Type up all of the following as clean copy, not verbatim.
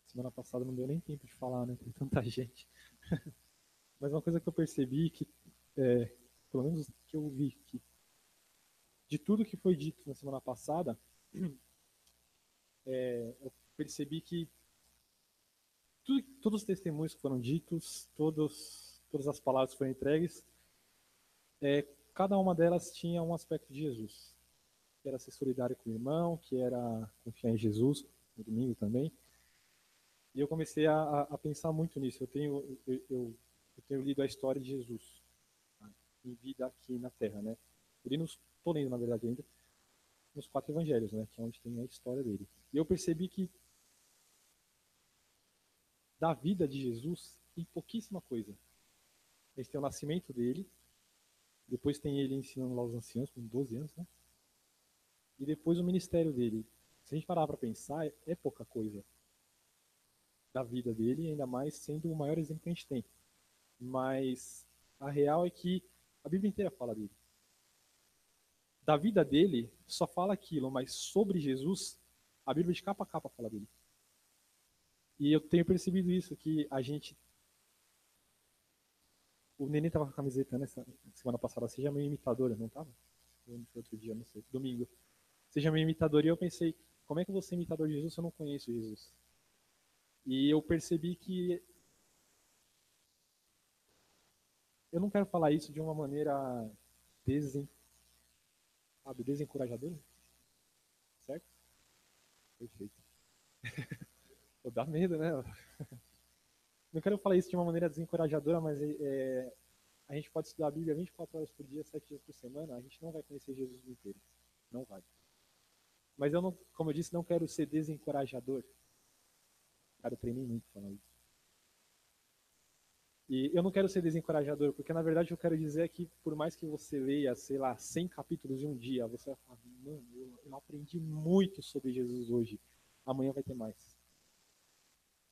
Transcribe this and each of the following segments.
Semana passada não deu nem tempo de falar, né? Tem tanta gente. Mas uma coisa que eu percebi que, pelo menos que eu vi, que de tudo que foi dito na semana passada, eu percebi que todos os testemunhos que foram ditos, todas as palavras que foram entregues, cada uma delas tinha um aspecto de Jesus. Que era ser solidário com o irmão, que era confiar em Jesus, no domingo também. E eu comecei a pensar muito nisso. Eu tenho lido a história de Jesus, tá? Em vida aqui na Terra, né? Estou lendo, na verdade, ainda, nos 4 evangelhos, né? Que é onde tem a história dele. E eu percebi que da vida de Jesus tem pouquíssima coisa. A gente tem o nascimento dele, depois tem ele ensinando lá os anciãos, com 12 anos, né? E depois o ministério dele. Se a gente parar para pensar, é pouca coisa da vida dele, ainda mais sendo o maior exemplo que a gente tem. Mas a real é que a Bíblia inteira fala dele. Da vida dele, só fala aquilo, mas sobre Jesus, a Bíblia de capa a capa fala dele. E eu tenho percebido isso, que a gente. O Nenê tava com a camiseta nessa semana passada, seja meu imitador, não tava? Outro dia, não sei, domingo. Seja meu imitador, e eu pensei, como é que eu vou ser imitador de Jesus se eu não conheço Jesus? E eu percebi que eu não quero falar isso de uma maneira desen, desencorajadora, certo? Perfeito. Pô, dá medo, né? Não quero falar isso de uma maneira desencorajadora, mas a gente pode estudar a Bíblia 24 horas por dia, 7 dias por semana, a gente não vai conhecer Jesus inteiro. Não vai. Mas eu não, como eu disse, não quero ser desencorajador. Cara, eu treinei muito falando isso. E eu não quero ser desencorajador, porque na verdade eu quero dizer é que por mais que você leia, sei lá, 100 capítulos em um dia, você vai falar, mano, eu aprendi muito sobre Jesus hoje. Amanhã vai ter mais.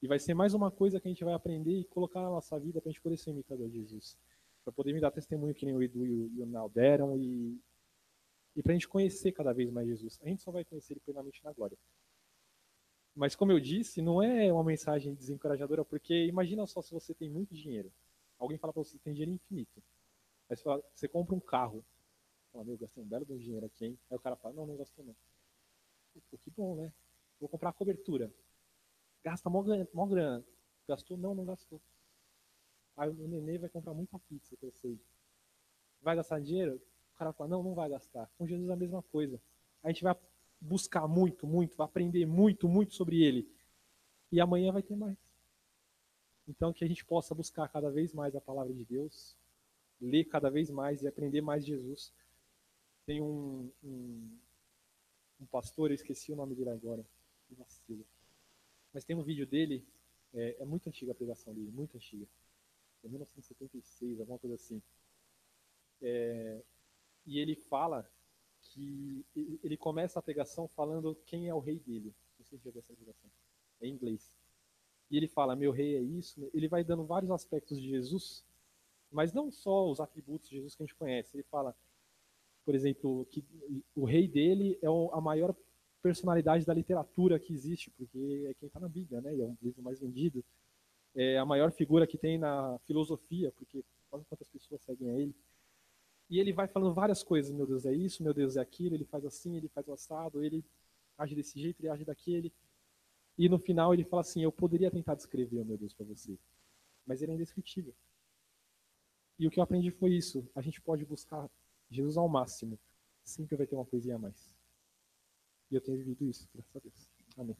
E vai ser mais uma coisa que a gente vai aprender e colocar na nossa vida para a gente poder ser imitador de Jesus. Para poder me dar testemunho que nem o Edu e o Nal deram e para a gente conhecer cada vez mais Jesus. A gente só vai conhecer ele plenamente na glória. Mas como eu disse, não é uma mensagem desencorajadora, porque imagina só se você tem muito dinheiro. Alguém fala para você que tem dinheiro infinito. Aí você compra um carro. Fala, meu, gastei um belo dinheiro aqui, hein? Aí o cara fala, não, não gastou não. Pô, que bom, né? Vou comprar a cobertura. Gasta mó grana. Gastou? Não, não gastou. Aí o nenê vai comprar muita pizza, que eu sei. Vai gastar dinheiro? O cara fala, não, não vai gastar. Com Jesus é a mesma coisa. A gente vai buscar muito, muito, vai aprender muito, muito sobre ele. E amanhã vai ter mais. Então que a gente possa buscar cada vez mais a palavra de Deus, ler cada vez mais e aprender mais de Jesus. Tem um pastor, eu esqueci o nome dele agora, que vacilo. Mas tem um vídeo dele, é muito antiga a pregação dele, muito antiga. É 1976, alguma coisa assim. E ele fala que ele começa a pregação falando quem é o rei dele. Não sei se já viu essa pregação. É em inglês. E ele fala, meu rei é isso. Ele vai dando vários aspectos de Jesus, mas não só os atributos de Jesus que a gente conhece. Ele fala, por exemplo, que o rei dele é a maior personalidade da literatura que existe, porque é quem está na Bíblia, né? E é um livro mais vendido. É a maior figura que tem na filosofia, porque olha quantas pessoas seguem a ele. E ele vai falando várias coisas, meu Deus é isso, meu Deus é aquilo, ele faz assim, ele faz o assado, ele age desse jeito, ele age daquele. E no final ele fala assim, eu poderia tentar descrever o meu Deus para você, mas ele é indescritível. E o que eu aprendi foi isso, a gente pode buscar Jesus ao máximo, sempre vai ter uma coisinha a mais. E eu tenho vivido isso, graças a Deus. Amém.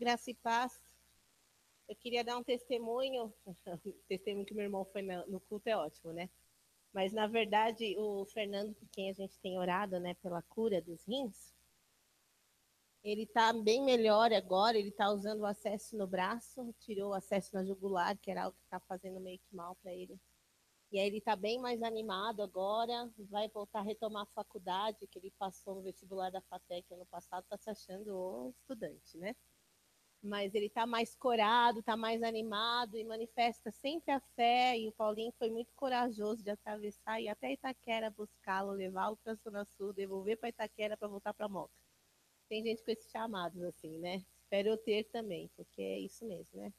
Graça e paz. Eu queria dar um testemunho. O testemunho que meu irmão foi no culto é ótimo, né? Mas, na verdade, o Fernando, por quem a gente tem orado, né, pela cura dos rins, ele está bem melhor agora. Ele está usando o acesso no braço, tirou o acesso na jugular, que era algo que está fazendo meio que mal para ele. E aí ele está bem mais animado agora, vai voltar a retomar a faculdade, que ele passou no vestibular da FATEC ano passado, está se achando um estudante, né? Mas ele está mais corado, está mais animado e manifesta sempre a fé. E o Paulinho foi muito corajoso de atravessar e até Itaquera buscá-lo, levá-lo para a Zona Sul, devolver para Itaquera para voltar para Moca. Tem gente com esses chamados assim, né? Espero eu ter também, porque é isso mesmo, né?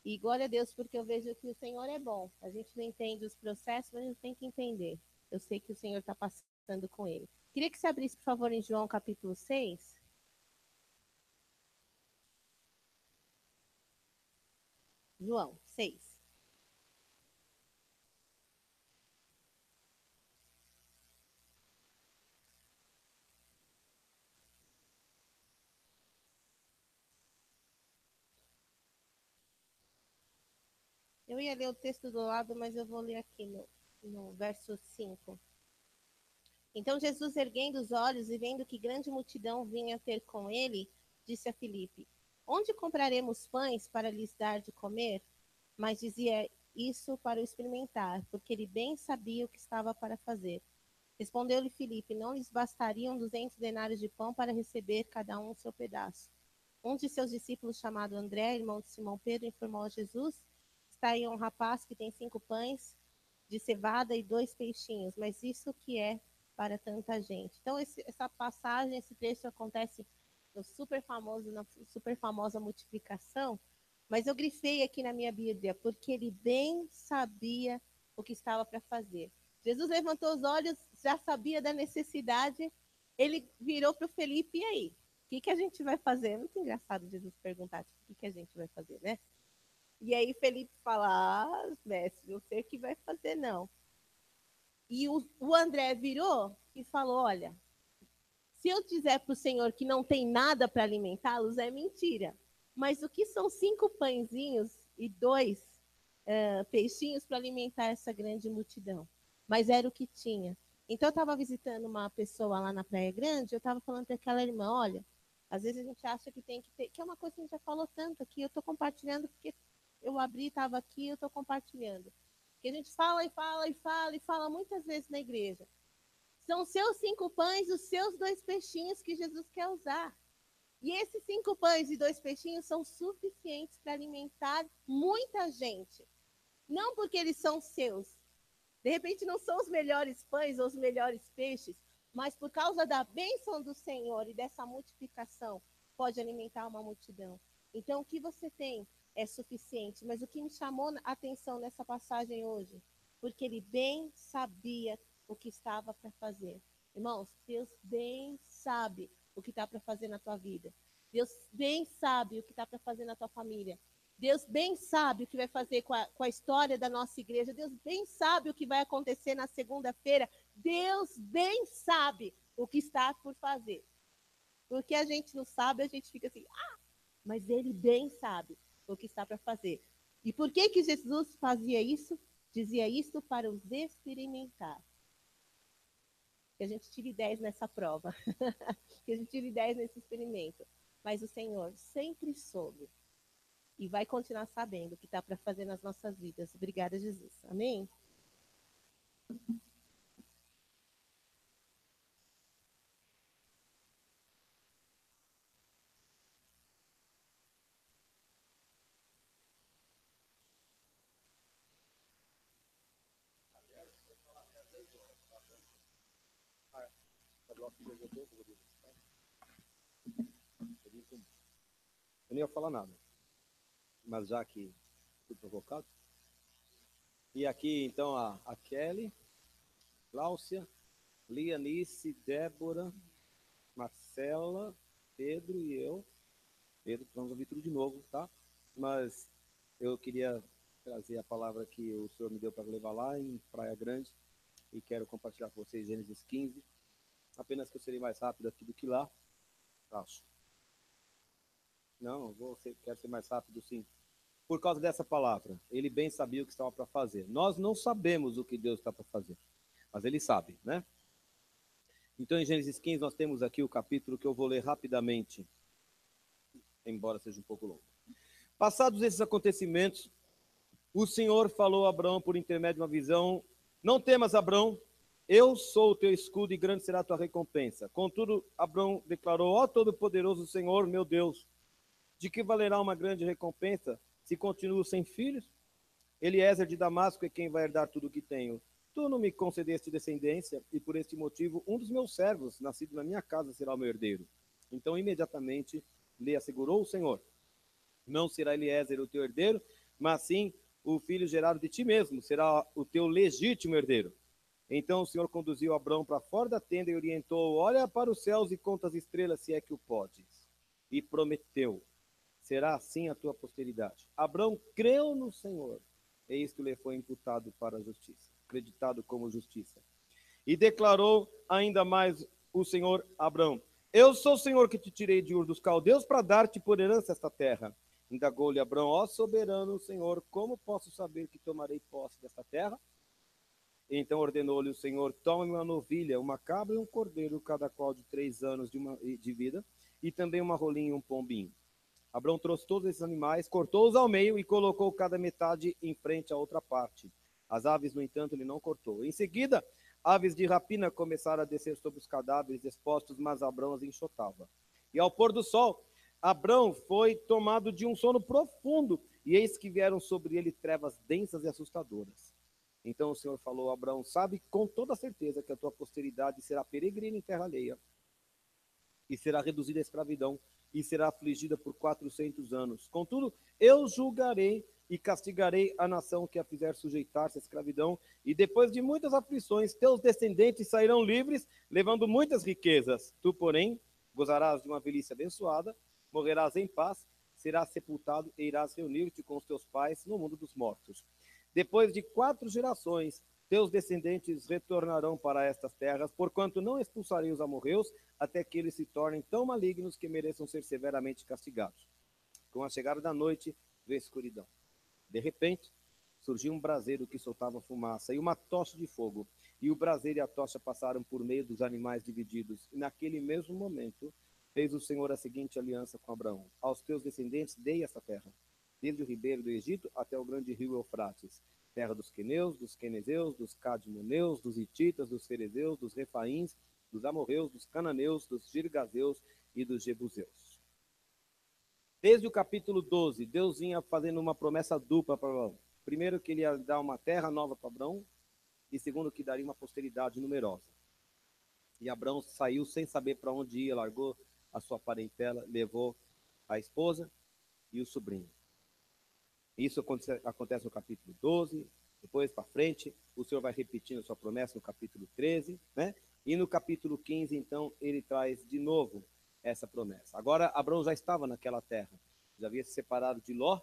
E glória a Deus, porque eu vejo que o Senhor é bom. A gente não entende os processos, mas a gente tem que entender. Eu sei que o Senhor está passando com ele. Queria que você abrisse, por favor, em João capítulo 6. João 6. Eu ia ler o texto do lado, mas eu vou ler aqui no verso 5. Então Jesus, erguendo os olhos e vendo que grande multidão vinha ter com ele, disse a Filipe: Onde compraremos pães para lhes dar de comer? Mas dizia isso para o experimentar, porque ele bem sabia o que estava para fazer. Respondeu-lhe Filipe: Não lhes bastariam 200 denários de pão para receber cada um o seu pedaço. Um de seus discípulos, chamado André, irmão de Simão Pedro, informou a Jesus: Está aí um rapaz que tem 5 pães de cevada e 2 peixinhos, mas isso que é para tanta gente? Então, essa passagem, esse trecho acontece no na super famosa multiplicação, mas eu grifei aqui na minha Bíblia, porque ele bem sabia o que estava para fazer. Jesus levantou os olhos, já sabia da necessidade, ele virou para o Felipe, e aí? O que a gente vai fazer? É muito engraçado Jesus perguntar, tipo, o que a gente vai fazer, né? E aí Felipe fala, mestre, não sei o que vai fazer, não. E o André virou e falou, olha, se eu dizer para o Senhor que não tem nada para alimentá-los, é mentira. Mas o que são 5 pãezinhos e 2 peixinhos para alimentar essa grande multidão? Mas era o que tinha. Então eu estava visitando uma pessoa lá na Praia Grande, eu estava falando para aquela irmã, olha, às vezes a gente acha que tem que ter, que é uma coisa que a gente já falou tanto aqui, eu estou compartilhando porque eu abri, estava aqui, eu estou compartilhando. Que a gente fala e fala e fala e fala muitas vezes na igreja. São os seus 5 pães, os seus 2 peixinhos que Jesus quer usar. E esses 5 pães e 2 peixinhos são suficientes para alimentar muita gente. Não porque eles são seus. De repente não são os melhores pães ou os melhores peixes, mas por causa da bênção do Senhor e dessa multiplicação, pode alimentar uma multidão. Então, o que você tem é suficiente. Mas o que me chamou a atenção nessa passagem hoje, porque ele bem sabia o que estava para fazer. Irmãos, Deus bem sabe o que está para fazer na tua vida. Deus bem sabe o que está para fazer na tua família. Deus bem sabe o que vai fazer com a história da nossa igreja. Deus bem sabe o que vai acontecer na segunda-feira. Deus bem sabe o que está por fazer. Porque a gente não sabe, a gente fica assim, mas ele bem sabe o que está para fazer. E por que Jesus fazia isso? Dizia isso para os experimentar. Que a gente tire 10 nessa prova. Que a gente tire 10 nesse experimento. Mas o Senhor sempre soube e vai continuar sabendo o que está para fazer nas nossas vidas. Obrigada, Jesus. Amém? Eu não ia falar nada, mas já que fui provocado. E aqui, então, a Kelly, Cláudia, Lianice, Débora, Marcela, Pedro e eu. Pedro, vamos ouvir tudo de novo, tá? Mas eu queria trazer a palavra que o Senhor me deu para levar lá em Praia Grande e quero compartilhar com vocês Gênesis 15. Apenas que eu serei mais rápido aqui do que lá. Acho. Não, quero ser mais rápido, sim. Por causa dessa palavra, ele bem sabia o que estava para fazer. Nós não sabemos o que Deus está para fazer, mas ele sabe, né? Então, em Gênesis 15, nós temos aqui o capítulo que eu vou ler rapidamente, embora seja um pouco longo. Passados esses acontecimentos, o Senhor falou a Abrão por intermédio de uma visão: não temas, Abrão, eu sou o teu escudo e grande será a tua recompensa. Contudo, Abrão declarou: ó Todo-Poderoso Senhor, meu Deus, de que valerá uma grande recompensa se continuo sem filhos? Eliezer de Damasco é quem vai herdar tudo o que tenho. Tu não me concedeste descendência, e por este motivo um dos meus servos, nascido na minha casa, será o meu herdeiro. Então, imediatamente, lhe assegurou o Senhor: não será Eliezer o teu herdeiro, mas sim o filho gerado de ti mesmo, será o teu legítimo herdeiro. Então o Senhor conduziu Abrão para fora da tenda e orientou: olha para os céus e conta as estrelas, se é que o podes. E prometeu: será assim a tua posteridade. Abrão creu no Senhor, e isto lhe foi imputado para a justiça, acreditado como justiça. E declarou ainda mais o Senhor a Abrão: eu sou o Senhor que te tirei de Ur dos Caldeus para dar-te por herança esta terra. Indagou-lhe Abrão: ó soberano Senhor, como posso saber que tomarei posse desta terra? Então ordenou-lhe o Senhor: tome uma novilha, uma cabra e um cordeiro, cada qual de 3 anos de vida, e também uma rolinha e um pombinho. Abrão trouxe todos esses animais, cortou-os ao meio e colocou cada metade em frente à outra parte. As aves, no entanto, ele não cortou. Em seguida, aves de rapina começaram a descer sobre os cadáveres expostos, mas Abrão as enxotava. E ao pôr do sol, Abrão foi tomado de um sono profundo, e eis que vieram sobre ele trevas densas e assustadoras. Então o Senhor falou a Abrão: sabe com toda certeza que a tua posteridade será peregrina em terra alheia, e será reduzida à escravidão, e será afligida por 400 anos. Contudo, eu julgarei e castigarei a nação que a fizer sujeitar-se à escravidão, e depois de muitas aflições, teus descendentes sairão livres, levando muitas riquezas. Tu, porém, gozarás de uma velhice abençoada, morrerás em paz, serás sepultado e irás reunir-te com os teus pais no mundo dos mortos. Depois de 4 gerações, teus descendentes retornarão para estas terras, porquanto não expulsarei os amorreus, até que eles se tornem tão malignos que mereçam ser severamente castigados. Com a chegada da noite, veio escuridão. De repente, surgiu um braseiro que soltava fumaça e uma tocha de fogo, e o braseiro e a tocha passaram por meio dos animais divididos. E naquele mesmo momento, fez o Senhor a seguinte aliança com Abraão: aos teus descendentes dei esta terra, desde o ribeiro do Egito até o grande rio Eufrates, terra dos queneus, dos quenezeus, dos cadmoneus, dos hititas, dos ferezeus, dos refaíns, dos amorreus, dos cananeus, dos girgazeus e dos jebuseus. Desde o capítulo 12, Deus vinha fazendo uma promessa dupla para Abraão. Primeiro, que ele ia dar uma terra nova para Abraão, e segundo, que daria uma posteridade numerosa. E Abraão saiu sem saber para onde ia, largou a sua parentela, levou a esposa e o sobrinho. Isso acontece no capítulo 12, depois para frente, o Senhor vai repetindo a sua promessa no capítulo 13, né? E no capítulo 15, então, ele traz de novo essa promessa. Agora, Abraão já estava naquela terra, já havia se separado de Ló,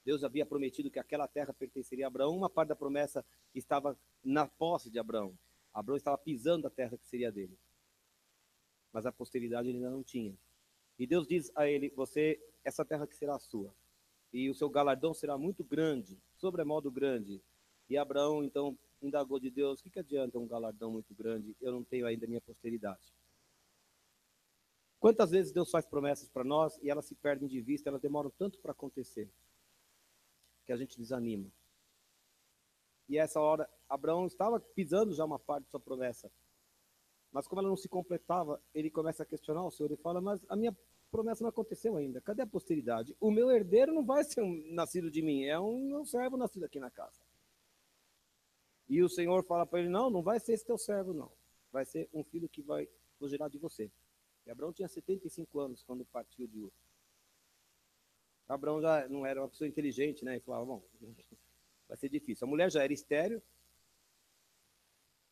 Deus havia prometido que aquela terra pertenceria a Abraão, uma parte da promessa estava na posse de Abraão. Abraão estava pisando a terra que seria dele, mas a posteridade ele ainda não tinha. E Deus diz a ele: essa terra que será a sua, e o seu galardão será muito grande, sobremodo grande. E Abraão, então, indagou de Deus: o que adianta um galardão muito grande? Eu não tenho ainda minha posteridade. Quantas vezes Deus faz promessas para nós e elas se perdem de vista, elas demoram tanto para acontecer, que a gente desanima. E essa hora, Abraão estava pisando já uma parte de sua promessa, mas como ela não se completava, ele começa a questionar o Senhor e fala: mas a minha promessa não aconteceu ainda, cadê a posteridade? O meu herdeiro não vai ser um nascido de mim, é um meu servo nascido aqui na casa. E o Senhor fala para ele: não vai ser esse teu servo, não. Vai ser um filho que vai gerar de você. E Abraão tinha 75 anos quando partiu de Ur. Abraão já não era uma pessoa inteligente, né? E falava: bom, vai ser difícil. A mulher já era estéril,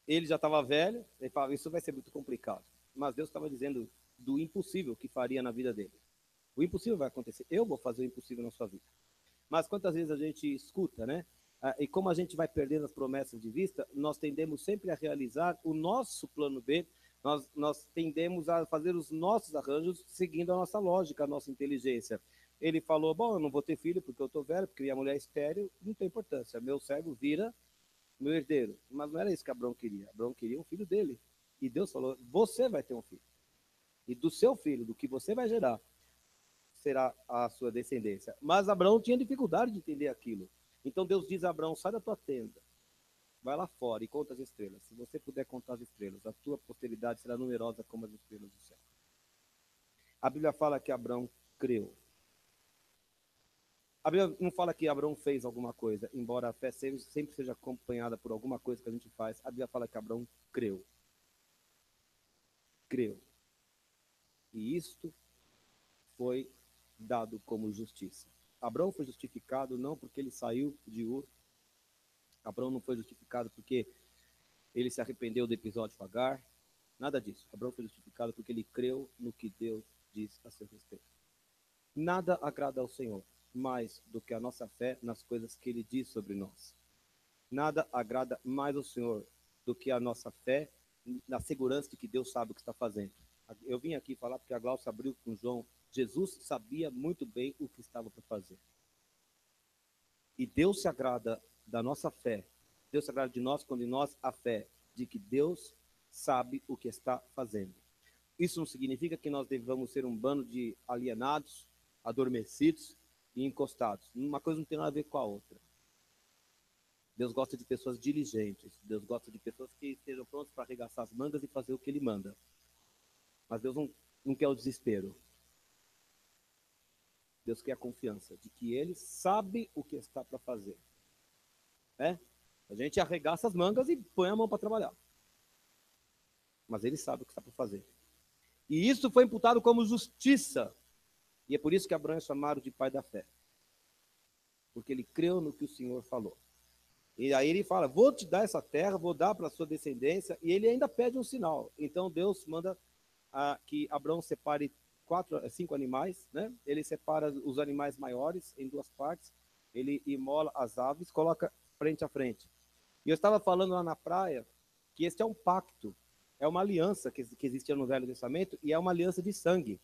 ele já estava velho, ele falava: isso vai ser muito complicado. Mas Deus estava dizendo do impossível que faria na vida dele. O impossível vai acontecer, eu vou fazer o impossível na sua vida. Mas quantas vezes a gente escuta, né? E como a gente vai perdendo as promessas de vista, nós tendemos sempre a realizar o nosso plano B, nós tendemos a fazer os nossos arranjos seguindo a nossa lógica, a nossa inteligência. ele falou, bom, eu não vou ter filho porque eu estou velho, porque minha mulher é estéril, não tem importância, meu servo vira meu herdeiro. Mas não era isso que Abraão queria. Abraão queria um filho dele. E Deus falou, você vai ter um filho. E do seu filho, do que você vai gerar, será a sua descendência. Mas Abraão tinha dificuldade de entender aquilo. Então Deus diz a Abraão, sai da tua tenda, vai lá fora e conta as estrelas. Se você puder contar as estrelas, a tua posteridade será numerosa como as estrelas do céu. A Bíblia fala que Abraão creu. A Bíblia não fala que Abraão fez alguma coisa, embora a fé sempre seja acompanhada por alguma coisa que a gente faz. A Bíblia fala que Abraão creu. Creu. E isto foi dado como justiça. Abraão foi justificado não porque ele saiu de Ur. Abraão não foi justificado porque ele se arrependeu do episódio de Agar. Nada disso. Abraão foi justificado porque ele creu no que Deus diz a seu respeito. Nada agrada ao Senhor mais do que a nossa fé nas coisas que ele diz sobre nós. Nada agrada mais ao Senhor do que a nossa fé na segurança de que Deus sabe o que está fazendo. Eu vim aqui falar porque a Glaucia abriu com João. Jesus sabia muito bem o que estava para fazer. E Deus se agrada da nossa fé. Deus se agrada de nós quando em nós a fé de que Deus sabe o que está fazendo. Isso não significa que nós devamos ser um bando de alienados, adormecidos e encostados. Uma coisa não tem nada a ver com a outra. Deus gosta de pessoas diligentes. Deus gosta de pessoas que estejam prontas para arregaçar as mangas e fazer o que Ele manda. Mas Deus não quer o desespero. Deus quer a confiança de que Ele sabe o que está para fazer. A gente arregaça as mangas e põe a mão para trabalhar. Mas Ele sabe o que está para fazer. E isso foi imputado como justiça. E é por isso que Abraão é chamado de pai da fé. Porque ele creu no que o Senhor falou. E aí ele fala, vou te dar essa terra, vou dar para a sua descendência. E ele ainda pede um sinal. Então Deus manda que Abraão separe 5 animais. Né? Ele separa os animais maiores em 2 partes. Ele imola as aves, coloca frente a frente. E eu estava falando lá na praia que este é um pacto. É uma aliança que existia no Velho Testamento e é uma aliança de sangue.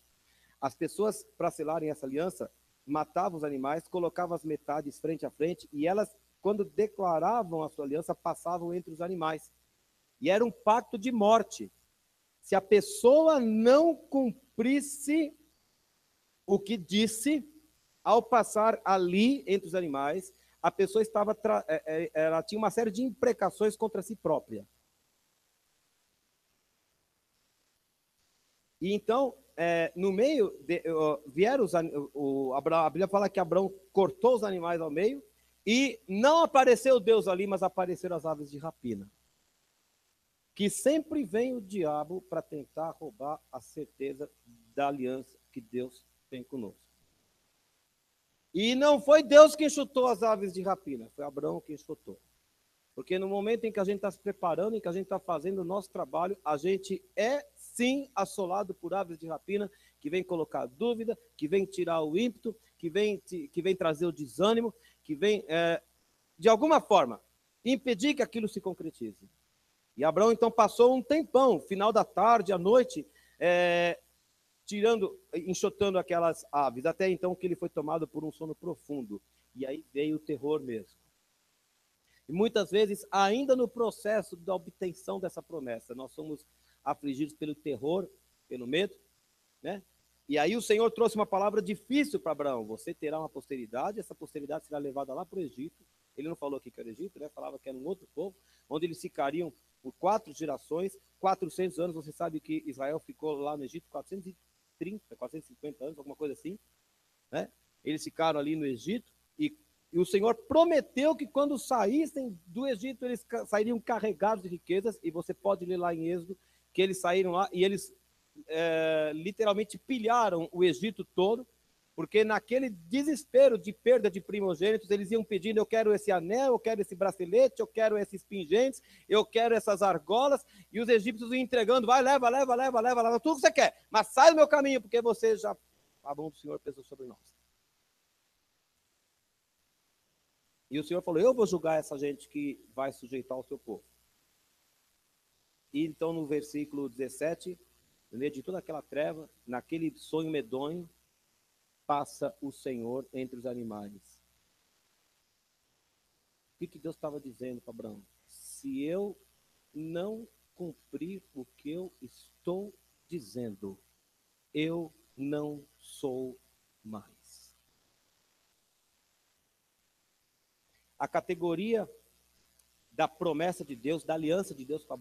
As pessoas, para selarem essa aliança, matavam os animais, colocavam as metades frente a frente e elas, quando declaravam a sua aliança, passavam entre os animais. E era um pacto de morte. Se a pessoa não cumprisse o que disse, ao passar ali entre os animais, a pessoa ela tinha uma série de imprecações contra si própria. E então, no meio, vieram a Bíblia fala que Abraão cortou os animais ao meio e não apareceu Deus ali, mas apareceram as aves de rapina. Que sempre vem o diabo para tentar roubar a certeza da aliança que Deus tem conosco. E não foi Deus quem chutou as aves de rapina, foi Abraão quem chutou. Porque no momento em que a gente está se preparando, em que a gente está fazendo o nosso trabalho, a gente é sim assolado por aves de rapina, que vem colocar dúvida, que vem tirar o ímpeto, que vem trazer o desânimo, que vem, de alguma forma, impedir que aquilo se concretize. E Abraão então passou um tempão, final da tarde, à noite, enxotando aquelas aves, até então que ele foi tomado por um sono profundo. E aí veio o terror mesmo. E muitas vezes, ainda no processo da obtenção dessa promessa, nós somos afligidos pelo terror, pelo medo, né? E aí o Senhor trouxe uma palavra difícil para Abraão. Você terá uma posteridade, essa posteridade será levada lá para o Egito. Ele não falou aqui que era o Egito, né? Falava que era um outro povo, onde eles ficariam por 4 gerações, 400 anos. Você sabe que Israel ficou lá no Egito 430, 450 anos, alguma coisa assim, né? Eles ficaram ali no Egito e o Senhor prometeu que quando saíssem do Egito, eles sairiam carregados de riquezas, e você pode ler lá em Êxodo, que eles saíram lá e eles literalmente pilharam o Egito todo, porque naquele desespero de perda de primogênitos, eles iam pedindo, eu quero esse anel, eu quero esse bracelete, eu quero esses pingentes, eu quero essas argolas, e os egípcios iam entregando, vai, leva, tudo que você quer, mas sai do meu caminho, porque você já, a mão do Senhor pesou sobre nós. E o Senhor falou, eu vou julgar essa gente que vai sujeitar o seu povo. E então no versículo 17, no meio de toda aquela treva, naquele sonho medonho, passa o Senhor entre os animais. O que Deus estava dizendo para Abraão? Se eu não cumprir o que eu estou dizendo, eu não sou mais. A categoria da promessa de Deus, da aliança de Deus com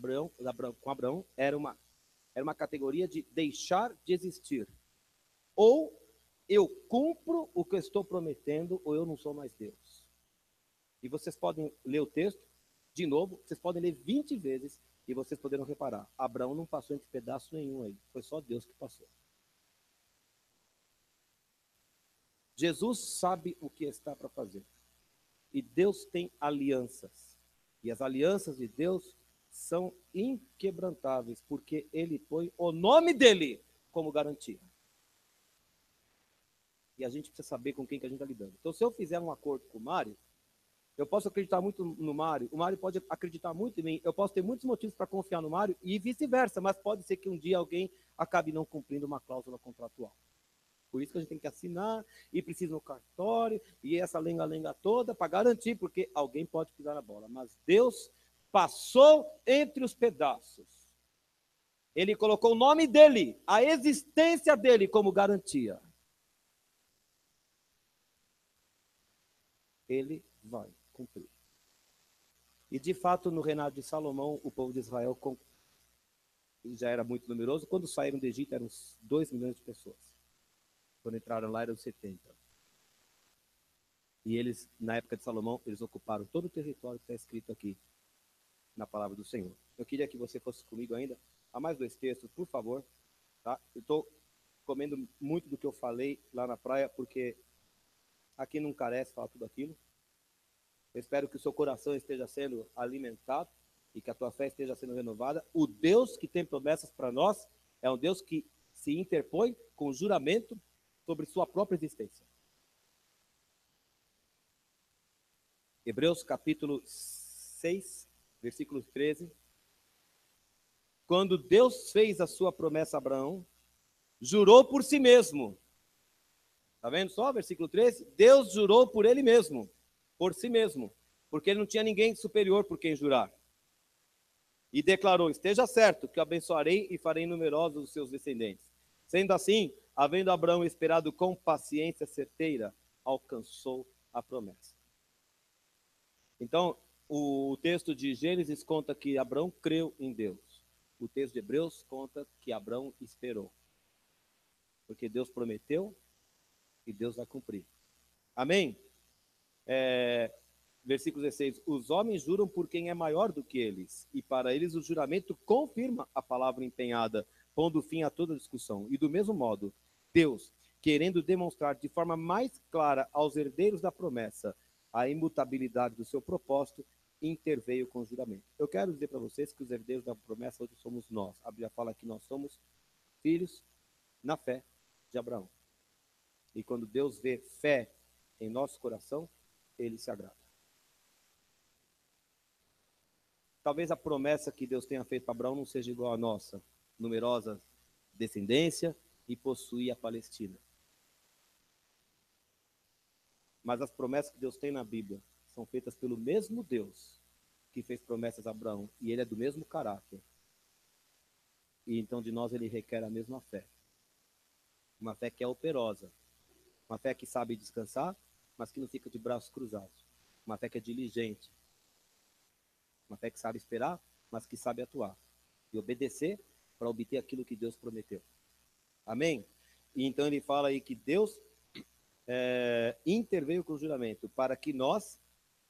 Abraão era uma categoria de deixar de existir. Ou eu cumpro o que eu estou prometendo, ou eu não sou mais Deus. E vocês podem ler o texto, de novo, vocês podem ler 20 vezes, e vocês poderão reparar, Abraão não passou entre pedaço nenhum aí, foi só Deus que passou. Jesus sabe o que está para fazer. E Deus tem alianças. E as alianças de Deus são inquebrantáveis, porque ele põe o nome dele como garantia. E a gente precisa saber com quem que a gente está lidando. Então, se eu fizer um acordo com o Mário, eu posso acreditar muito no Mário, o Mário pode acreditar muito em mim, eu posso ter muitos motivos para confiar no Mário e vice-versa, mas pode ser que um dia alguém acabe não cumprindo uma cláusula contratual. Por isso que a gente tem que assinar, e precisa no cartório, e essa lenga-lenga toda para garantir, porque alguém pode pisar na bola. Mas Deus passou entre os pedaços. Ele colocou o nome dele, a existência dele como garantia. Ele vai cumprir. E de fato, no reinado de Salomão, o povo de Israel já era muito numeroso. Quando saíram do Egito, eram uns 2 milhões de pessoas. Quando entraram lá, eram 70. E eles, na época de Salomão, eles ocuparam todo o território que está escrito aqui na palavra do Senhor. Eu queria que você fosse comigo ainda a mais 2 textos, por favor. Tá? Eu estou comendo muito do que eu falei lá na praia, porque aqui não carece falar tudo aquilo. Eu espero que o seu coração esteja sendo alimentado e que a tua fé esteja sendo renovada. O Deus que tem promessas para nós é um Deus que se interpõe com juramento sobre sua própria existência. Hebreus capítulo 6, versículo 13. Quando Deus fez a sua promessa a Abraão, jurou por si mesmo. Está vendo só, versículo 13? Deus jurou por ele mesmo, por si mesmo, porque ele não tinha ninguém superior por quem jurar. E declarou, esteja certo que eu abençoarei e farei numerosos os seus descendentes. Sendo assim, havendo Abraão esperado com paciência certeira, alcançou a promessa. Então, o texto de Gênesis conta que Abraão creu em Deus. O texto de Hebreus conta que Abraão esperou. Porque Deus prometeu e Deus vai cumprir. Amém? Versículo 16. Os homens juram por quem é maior do que eles, e para eles o juramento confirma a palavra empenhada, pondo fim a toda discussão. E do mesmo modo, Deus, querendo demonstrar de forma mais clara aos herdeiros da promessa a imutabilidade do seu propósito, interveio com o juramento. Eu quero dizer para vocês que os herdeiros da promessa hoje somos nós. A Bíblia fala que nós somos filhos na fé de Abraão. E quando Deus vê fé em nosso coração, ele se agrada. Talvez a promessa que Deus tenha feito para Abraão não seja igual à nossa, numerosa descendência e possuir a Palestina. Mas as promessas que Deus tem na Bíblia são feitas pelo mesmo Deus que fez promessas a Abraão, e ele é do mesmo caráter. E então de nós ele requer a mesma fé. Uma fé que é operosa. Uma fé que sabe descansar, mas que não fica de braços cruzados. Uma fé que é diligente. Uma fé que sabe esperar, mas que sabe atuar. E obedecer para obter aquilo que Deus prometeu. Amém? E então ele fala aí que Deus interveio com o juramento para que nós,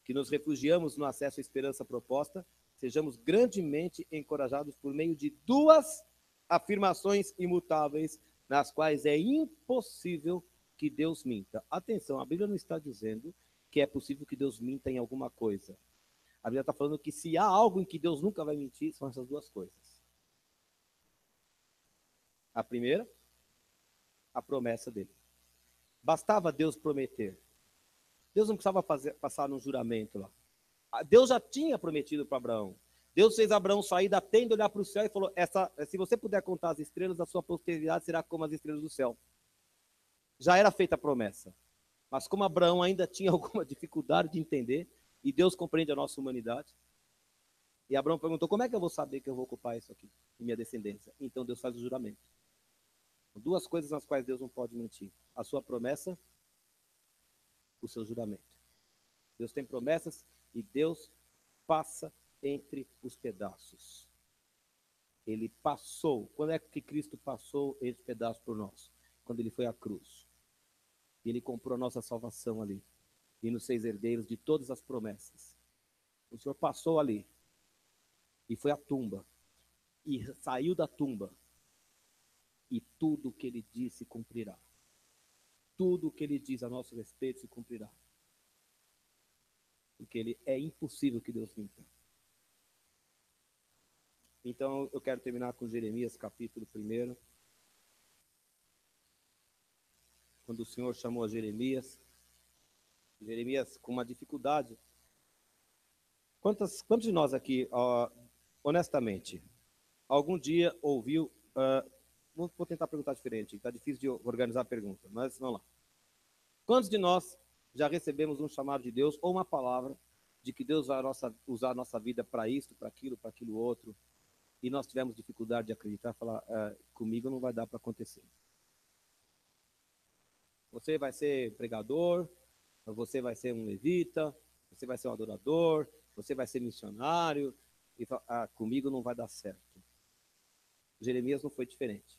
que nos refugiamos no acesso à esperança proposta, sejamos grandemente encorajados por meio de 2 afirmações imutáveis, nas quais é impossível que Deus minta. Atenção, a Bíblia não está dizendo que é possível que Deus minta em alguma coisa. A Bíblia está falando que se há algo em que Deus nunca vai mentir, são essas 2 coisas. A primeira, a promessa dele. Bastava Deus prometer. Deus não precisava passar num juramento lá. Deus já tinha prometido para Abraão. Deus fez Abraão sair da tenda, olhar para o céu e falou, se você puder contar as estrelas, a sua posteridade será como as estrelas do céu. Já era feita a promessa. Mas como Abraão ainda tinha alguma dificuldade de entender, e Deus compreende a nossa humanidade, e Abraão perguntou, como é que eu vou saber que eu vou ocupar isso aqui, em minha descendência? Então Deus faz o juramento. Duas coisas nas quais Deus não pode mentir. A sua promessa, o seu juramento. Deus tem promessas e Deus passa entre os pedaços. Ele passou. Quando é que Cristo passou esse pedaço por nós? Quando ele foi à cruz. E ele comprou a nossa salvação ali. E nos fez herdeiros de todas as promessas. O Senhor passou ali. E foi à tumba. E saiu da tumba. E tudo o que ele disse se cumprirá. Tudo o que ele diz a nosso respeito se cumprirá. Porque ele é impossível que Deus minta. Então eu quero terminar com Jeremias capítulo 1. Quando o Senhor chamou a Jeremias com uma dificuldade. Quantos de nós aqui, honestamente, algum dia ouviu... vou tentar perguntar diferente, está difícil de organizar a pergunta, mas vamos lá. Quantos de nós já recebemos um chamado de Deus ou uma palavra de que Deus vai usar a nossa vida para isto, para aquilo outro, e nós tivemos dificuldade de acreditar, falar, comigo não vai dar para acontecer. Você vai ser pregador, você vai ser um levita, você vai ser um adorador, você vai ser missionário, e fala, comigo não vai dar certo. Jeremias não foi diferente.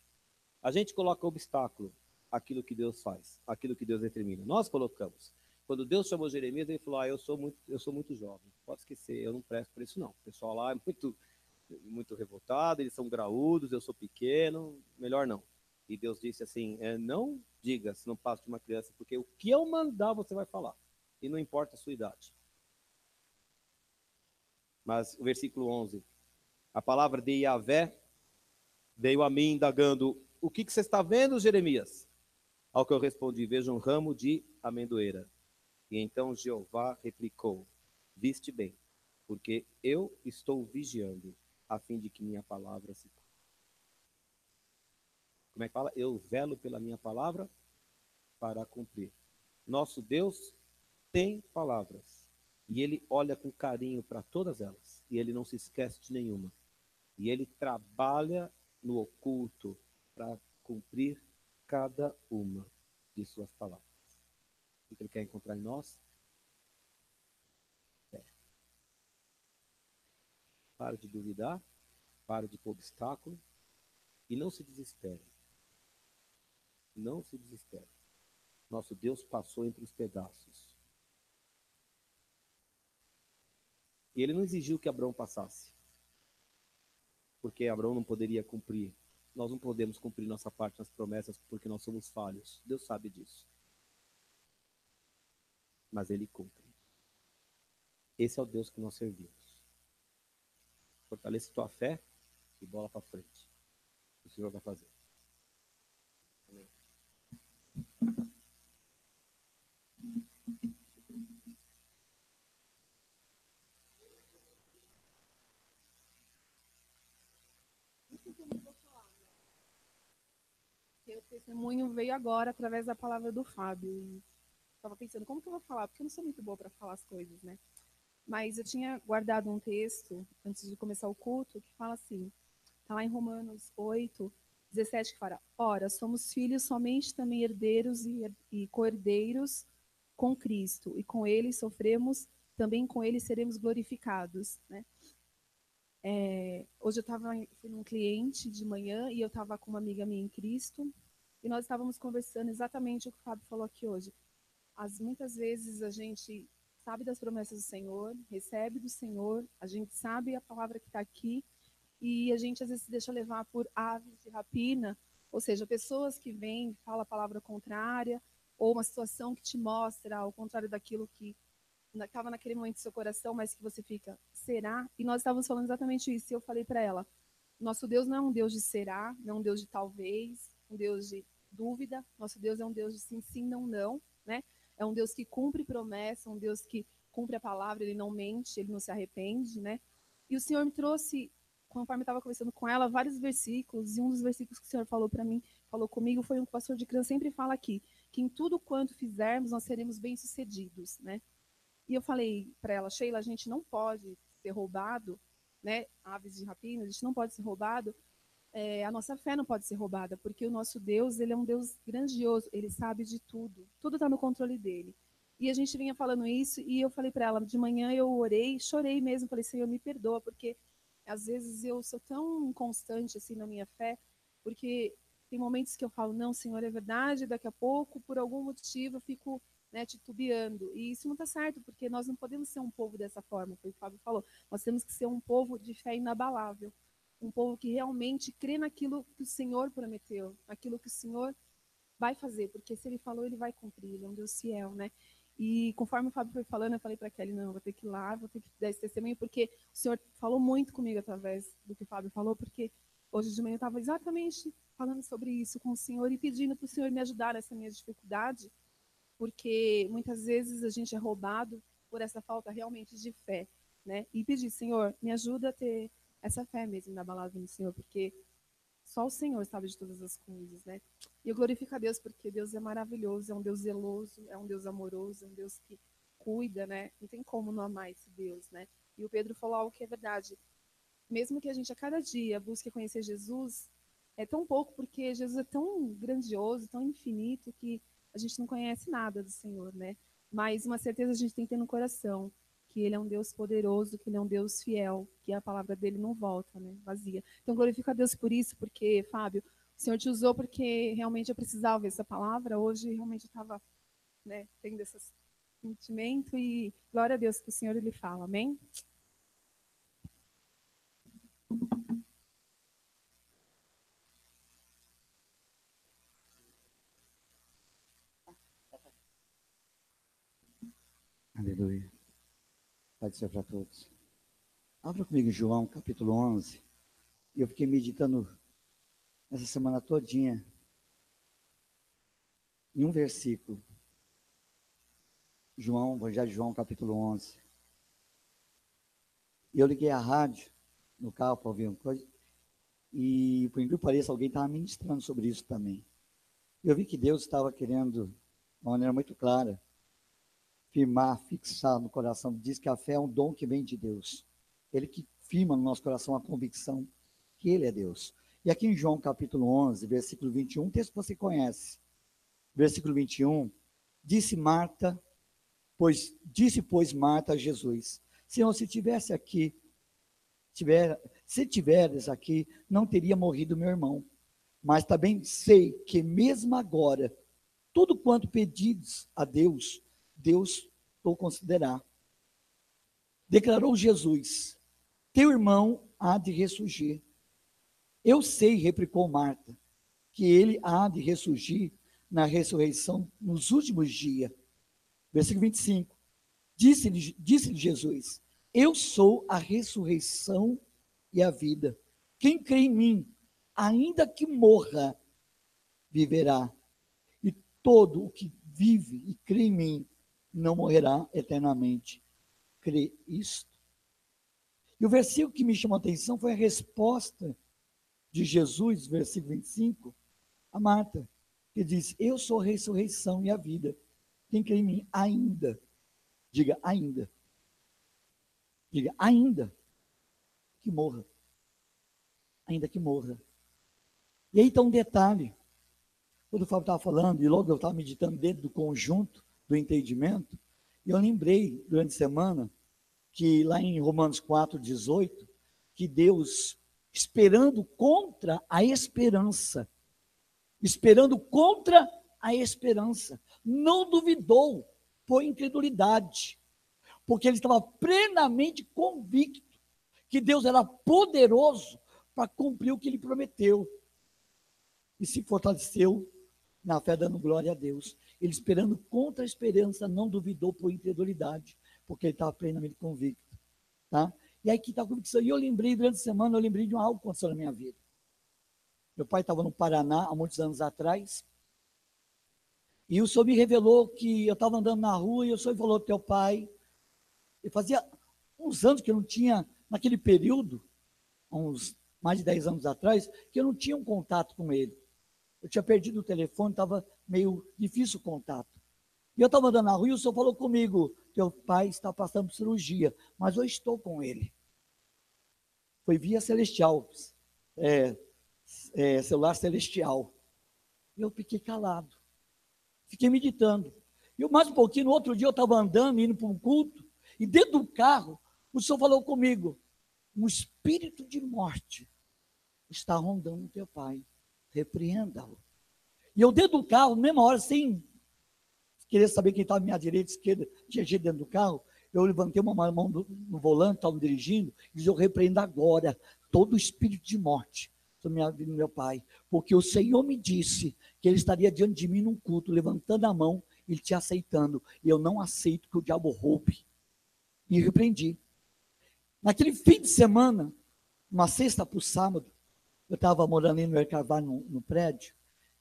A gente coloca obstáculo àquilo que Deus faz, àquilo que Deus determina. Nós colocamos. Quando Deus chamou Jeremias, ele falou, eu sou muito jovem, pode esquecer, eu não presto para isso não. O pessoal lá é muito revoltado, eles são graúdos, eu sou pequeno, melhor não. E Deus disse assim, não diga se não passa de uma criança, porque o que eu mandar você vai falar, e não importa a sua idade. Mas o versículo 11, a palavra de Yahvé veio a mim indagando, o que você está vendo, Jeremias? Ao que eu respondi, vejo um ramo de amendoeira. E então Jeová replicou, viste bem, porque eu estou vigiando, a fim de que minha palavra se cumpra. Como é que fala? Eu velo pela minha palavra para cumprir. Nosso Deus tem palavras. E ele olha com carinho para todas elas. E ele não se esquece de nenhuma. E ele trabalha no oculto para cumprir cada uma de suas palavras. O que ele quer encontrar em nós? Para de duvidar, para de pôr obstáculo e não se desespere. Não se desespere. Nosso Deus passou entre os pedaços. E ele não exigiu que Abraão passasse. Porque Abraão não poderia cumprir. Nós não podemos cumprir nossa parte nas promessas porque nós somos falhos. Deus sabe disso. Mas ele cumpre. Esse é o Deus que nós servimos. Fortalece tua fé e bola para frente. O Senhor vai fazer. Amém. O testemunho veio agora através da palavra do Fábio. Estava pensando, como que eu vou falar? Porque eu não sou muito boa para falar as coisas, né? Mas eu tinha guardado um texto, antes de começar o culto, que fala assim, está lá em Romanos 8, 17, que fala, ora, somos filhos somente também herdeiros e co-herdeiros com Cristo, e com ele sofremos, também com ele seremos glorificados, né? Hoje fui num cliente de manhã e eu estava com uma amiga minha em Cristo e nós estávamos conversando exatamente o que o Fábio falou aqui hoje. Muitas vezes a gente sabe das promessas do Senhor, recebe do Senhor, a gente sabe a palavra que está aqui e a gente às vezes se deixa levar por aves de rapina, ou seja, pessoas que vêm, falam a palavra contrária ou uma situação que te mostra ao contrário daquilo que estava naquele momento do seu coração, mas que você fica, será? E nós estávamos falando exatamente isso. E eu falei para ela, nosso Deus não é um Deus de será, não é um Deus de talvez, um Deus de dúvida. Nosso Deus é um Deus de sim, sim, não, não, né? É um Deus que cumpre promessa, um Deus que cumpre a palavra, ele não mente, ele não se arrepende, né? E o Senhor me trouxe conforme eu estava conversando com ela, vários versículos, e um dos versículos que o Senhor falou para mim, falou comigo, foi um que o pastor de criança sempre fala aqui, que em tudo quanto fizermos, nós seremos bem-sucedidos, né? E eu falei para ela, Sheila, a gente não pode ser roubado, né? Aves de rapina, a gente não pode ser roubado, a nossa fé não pode ser roubada, porque o nosso Deus, ele é um Deus grandioso, ele sabe de tudo está no controle dele. E a gente vinha falando isso, e eu falei para ela, de manhã eu orei, chorei mesmo, falei, Senhor, me perdoa, porque às vezes eu sou tão inconstante assim na minha fé, porque tem momentos que eu falo, não, Senhor, é verdade, daqui a pouco, por algum motivo, eu fico, né, titubeando. E isso não está certo, porque nós não podemos ser um povo dessa forma, foi o que o Fábio falou. Nós temos que ser um povo de fé inabalável, um povo que realmente crê naquilo que o Senhor prometeu, naquilo que o Senhor vai fazer, porque se ele falou, ele vai cumprir, ele é um Deus fiel, né? E conforme o Fábio foi falando, eu falei para a Kelly, não, vou ter que ir lá, vou ter que dar esse testemunho, porque o Senhor falou muito comigo através do que o Fábio falou, porque hoje de manhã eu estava exatamente falando sobre isso com o Senhor e pedindo para o Senhor me ajudar nessa minha dificuldade, porque muitas vezes a gente é roubado por essa falta realmente de fé, né? E pedir, Senhor, me ajuda a ter essa fé mesmo inabalável no Senhor, porque só o Senhor sabe de todas as coisas, né? E eu glorifico a Deus porque Deus é maravilhoso, é um Deus zeloso, é um Deus amoroso, é um Deus que cuida, né? Não tem como não amar esse Deus, né? E o Pedro falou algo que é verdade. Mesmo que a gente a cada dia busque conhecer Jesus, é tão pouco porque Jesus é tão grandioso, tão infinito que a gente não conhece nada do Senhor, né? Mas uma certeza a gente tem que ter no coração, que ele é um Deus poderoso, que ele é um Deus fiel, que a palavra dele não volta, né, vazia. Então glorifico a Deus por isso, porque, Fábio, o Senhor te usou porque realmente eu precisava ouvir essa palavra, hoje realmente eu estava, né, tendo esse sentimento e glória a Deus que o Senhor ele fala, amém? Aleluia. Pode ser para todos. Abra comigo João, capítulo 11. E eu fiquei meditando essa semana todinha em um versículo. João, Evangelho de João, capítulo 11. E eu liguei a rádio no carro para ouvir uma coisa. E, por incrível que pareça, alguém estava ministrando sobre isso também. Eu vi que Deus estava querendo, de uma maneira muito clara, firmar, fixar no coração. Diz que a fé é um dom que vem de Deus. Ele que firma no nosso coração a convicção que Ele é Deus. E aqui em João capítulo 11, versículo 21, um texto que você conhece. Versículo 21, disse, pois Marta a Jesus, Senhor, se tiveres aqui, não teria morrido meu irmão. Mas também sei que mesmo agora, tudo quanto pedides a Deus, Deus o concederá. Declarou Jesus, teu irmão há de ressurgir. Eu sei, replicou Marta, que ele há de ressurgir na ressurreição nos últimos dias. Versículo 25. Disse-lhe Jesus, eu sou a ressurreição e a vida. Quem crê em mim, ainda que morra, viverá. E todo o que vive e crê em mim, não morrerá eternamente. Crê isto? E o versículo que me chamou a atenção foi a resposta de Jesus, versículo 25, a Marta, que diz, eu sou a ressurreição e a vida. Quem crê em mim, ainda, diga ainda que morra. Ainda que morra. E aí está um detalhe. Quando o Fábio estava falando, e logo eu estava meditando dentro do conjunto do entendimento, e eu lembrei, durante a semana, que lá em Romanos 4,18, que Deus, esperando contra a esperança, não duvidou por incredulidade, porque ele estava plenamente convicto que Deus era poderoso para cumprir o que ele prometeu, e se fortaleceu na fé, dando glória a Deus. Ele, esperando contra a esperança, não duvidou por incredulidade, porque ele estava plenamente convicto, tá? E aí que está a convicção. E eu lembrei, durante a semana, de algo que aconteceu na minha vida. Meu pai estava no Paraná, há muitos anos atrás, e o Senhor me revelou que eu estava andando na rua, e o Senhor falou, teu pai, e fazia uns anos que eu não tinha, naquele período, há uns mais de 10 anos atrás, que eu não tinha um contato com ele. Eu tinha perdido o telefone, estava meio difícil o contato. E eu estava andando na rua e o senhor falou comigo, teu pai está passando por cirurgia, mas eu estou com ele. Foi via celestial, celular celestial. E eu fiquei calado, fiquei meditando. E mais um pouquinho, no outro dia eu estava andando, indo para um culto, e dentro do carro, o senhor falou comigo, um espírito de morte está rondando teu pai, repreenda-o. E eu dentro do carro, na mesma hora, sem querer saber quem estava à minha direita, esquerda, tinha gente dentro do carro, eu levantei uma mão no volante, estava dirigindo, e disse, eu repreendo agora todo espírito de morte sobre minha vida e meu pai, porque o Senhor me disse que ele estaria diante de mim num culto, levantando a mão e te aceitando, e eu não aceito que o diabo roube. E repreendi. Naquele fim de semana, uma sexta para o sábado, eu estava morando ali no Carvalho, no prédio,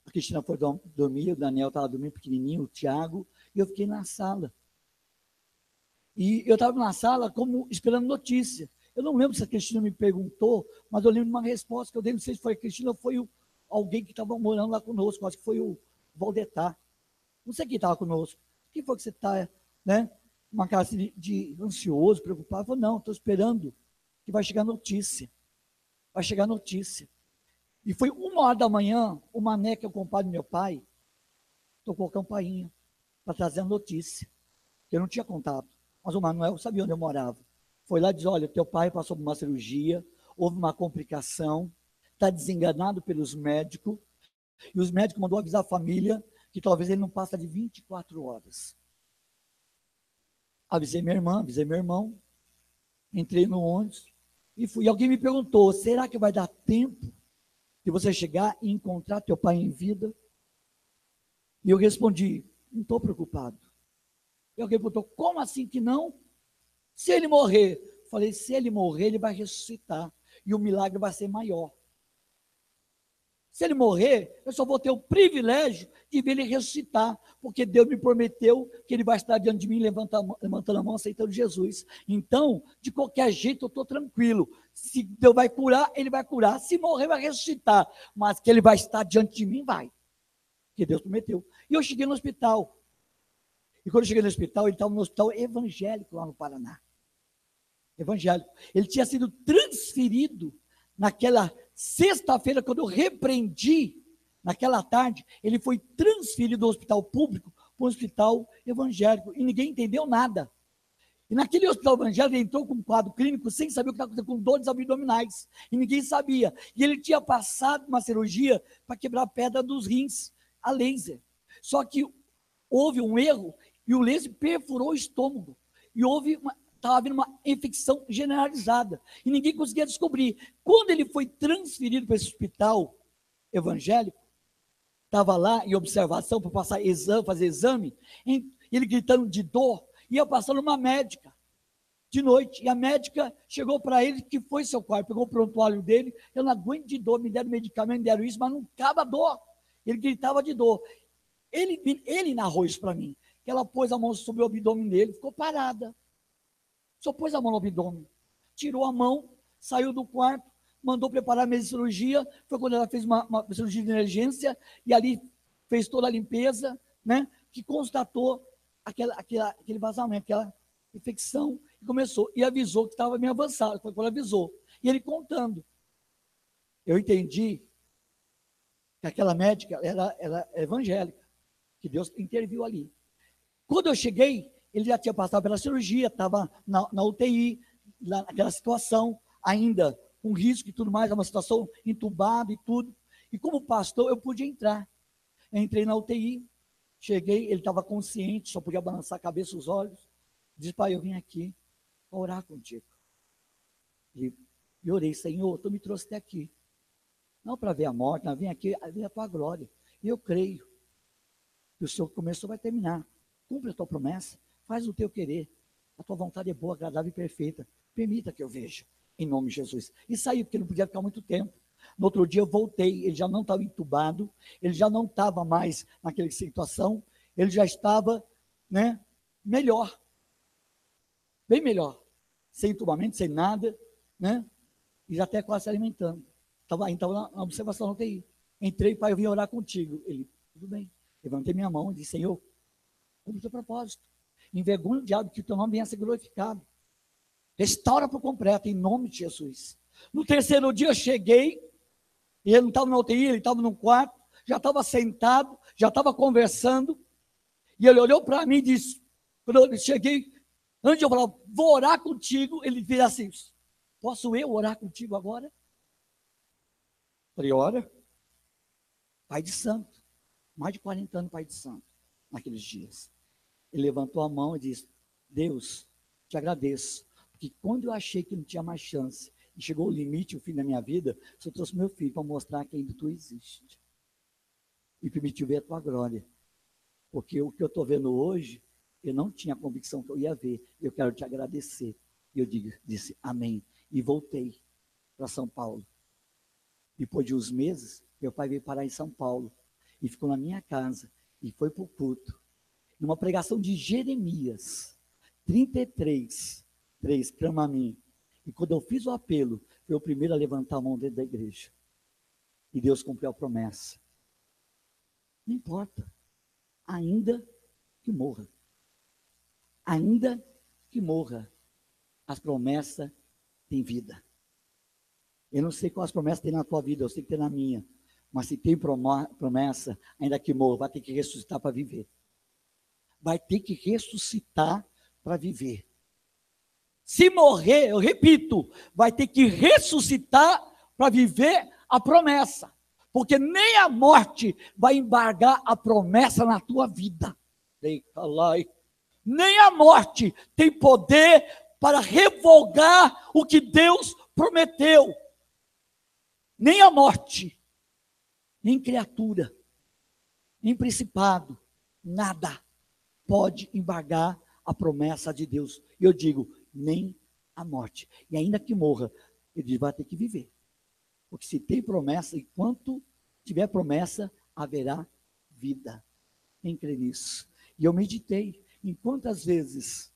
a Cristina foi dormir, o Daniel estava dormindo pequenininho, o Tiago, e eu fiquei na sala. E eu estava na sala como esperando notícia. Eu não lembro se a Cristina me perguntou, mas eu lembro de uma resposta que eu dei, não sei se foi a Cristina ou foi alguém que estava morando lá conosco, acho que foi o Valdetar. Não sei quem estava conosco. Quem foi que você está, né? Uma cara de ansioso, preocupado. Eu falei, não, estou esperando que vai chegar notícia. Vai chegar notícia. E foi 1h da manhã, o Mané, que é o compadre do meu pai, tocou a campainha para trazer a notícia. Eu não tinha contato, mas o Manuel sabia onde eu morava. Foi lá e disse, olha, teu pai passou por uma cirurgia, houve uma complicação, está desenganado pelos médicos, e os médicos mandou avisar a família que talvez ele não passa de 24 horas. Avisei minha irmã, avisei meu irmão, entrei no ônibus e fui. E alguém me perguntou, será que vai dar tempo de você chegar e encontrar teu pai em vida? E eu respondi, não estou preocupado. E alguém perguntou, como assim que não? Se ele morrer, falei, se ele morrer, ele vai ressuscitar, e o milagre vai ser maior. Se ele morrer, eu só vou ter o privilégio de ver ele ressuscitar, porque Deus me prometeu que ele vai estar diante de mim, levantando a mão, aceitando Jesus. Então, de qualquer jeito, eu estou tranquilo. Se Deus vai curar, ele vai curar. Se morrer, vai ressuscitar. Mas que ele vai estar diante de mim, vai. Porque Deus prometeu. E eu cheguei no hospital. E quando eu cheguei no hospital, ele estava no hospital evangélico lá no Paraná. Evangélico. Ele tinha sido transferido naquela sexta-feira, quando eu repreendi, naquela tarde, ele foi transferido do hospital público para o hospital evangélico, e ninguém entendeu nada. E naquele hospital evangélico, ele entrou com um quadro clínico, sem saber o que estava acontecendo, com dores abdominais, e ninguém sabia. E ele tinha passado uma cirurgia para quebrar a pedra dos rins, a laser. Só que houve um erro, e o laser perfurou o estômago, e estava havendo uma infecção generalizada, e ninguém conseguia descobrir. Quando ele foi transferido para esse hospital evangélico, estava lá em observação para passar exame, fazer exame, ele gritando de dor, ia passando uma médica, de noite, e a médica chegou para ele, que foi seu quarto, pegou o prontuário dele, eu não aguento de dor, me deram medicamento, me deram isso, mas não acaba a dor, ele gritava de dor. Ele narrou isso para mim, que ela pôs a mão sobre o abdômen dele, ficou parada, só pôs a mão no abdômen, tirou a mão, saiu do quarto, mandou preparar a mesa de cirurgia, foi quando ela fez uma cirurgia de emergência, e ali fez toda a limpeza, né, que constatou aquele vazamento, aquela infecção, e começou, e avisou que estava meio avançado, foi quando avisou, e ele contando. Eu entendi que aquela médica era evangélica, que Deus interviu ali. Quando eu cheguei, ele já tinha passado pela cirurgia, estava na UTI, naquela situação, ainda com risco e tudo mais, uma situação entubada e tudo. E como pastor, eu pude entrar. Eu entrei na UTI, cheguei, ele estava consciente, só podia balançar a cabeça, os olhos. Disse, pai, eu vim aqui para orar contigo. E orei, Senhor, tu me trouxe até aqui. Não para ver a morte, não, vim aqui a ver a tua glória. E eu creio que o Senhor começou, vai terminar. Cumpre a tua promessa. Faz o teu querer, a tua vontade é boa, agradável e perfeita, permita que eu veja, em nome de Jesus. E saí, porque não podia ficar muito tempo. No outro dia eu voltei, ele já não estava entubado, ele já não estava mais naquela situação, ele já estava, né, melhor, bem melhor, sem entubamento, sem nada, né, e já até quase se alimentando. Estava na observação na UTI. Entrei, pai, eu vim orar contigo. Ele, tudo bem. Levantei minha mão e disse, Senhor, cumpre o teu propósito. Envergonha o diabo, que o teu nome venha a ser glorificado. Restaura por completo, em nome de Jesus. No terceiro dia eu cheguei, e ele não estava na UTI, ele estava num quarto, já estava sentado, já estava conversando, e ele olhou para mim e disse, quando eu cheguei, antes de eu falar, vou orar contigo, ele fez assim, posso eu orar contigo agora? Falei, ora, pai de santo, mais de 40 anos pai de santo, naqueles dias. Ele levantou a mão e disse, Deus, te agradeço, porque quando eu achei que não tinha mais chance, e chegou o limite, o fim da minha vida, você trouxe meu filho para mostrar que ainda tu existe. E permitiu ver a tua glória. Porque o que eu estou vendo hoje, eu não tinha convicção que eu ia ver. Eu quero te agradecer. E eu disse, amém. E voltei para São Paulo. Depois de uns meses, meu pai veio parar em São Paulo. E ficou na minha casa. E foi para o culto. Numa pregação de Jeremias, 33, 3, clama a mim. E quando eu fiz o apelo, foi o primeiro a levantar a mão dentro da igreja. E Deus cumpriu a promessa. Não importa. Ainda que morra. Ainda que morra. As promessas têm vida. Eu não sei quais promessas tem na tua vida, eu sei que tem na minha. Mas se tem promessa, ainda que morra, vai ter que ressuscitar para viver. Vai ter que ressuscitar para viver. Se morrer, eu repito, vai ter que ressuscitar para viver a promessa. Porque nem a morte vai embargar a promessa na tua vida. Nem a morte tem poder para revogar o que Deus prometeu. Nem a morte, nem criatura, nem principado, nada pode embargar a promessa de Deus. E eu digo, nem a morte. E ainda que morra, ele vai ter que viver. Porque se tem promessa, enquanto tiver promessa, haverá vida. Quem crê nisso? E eu meditei em quantas vezes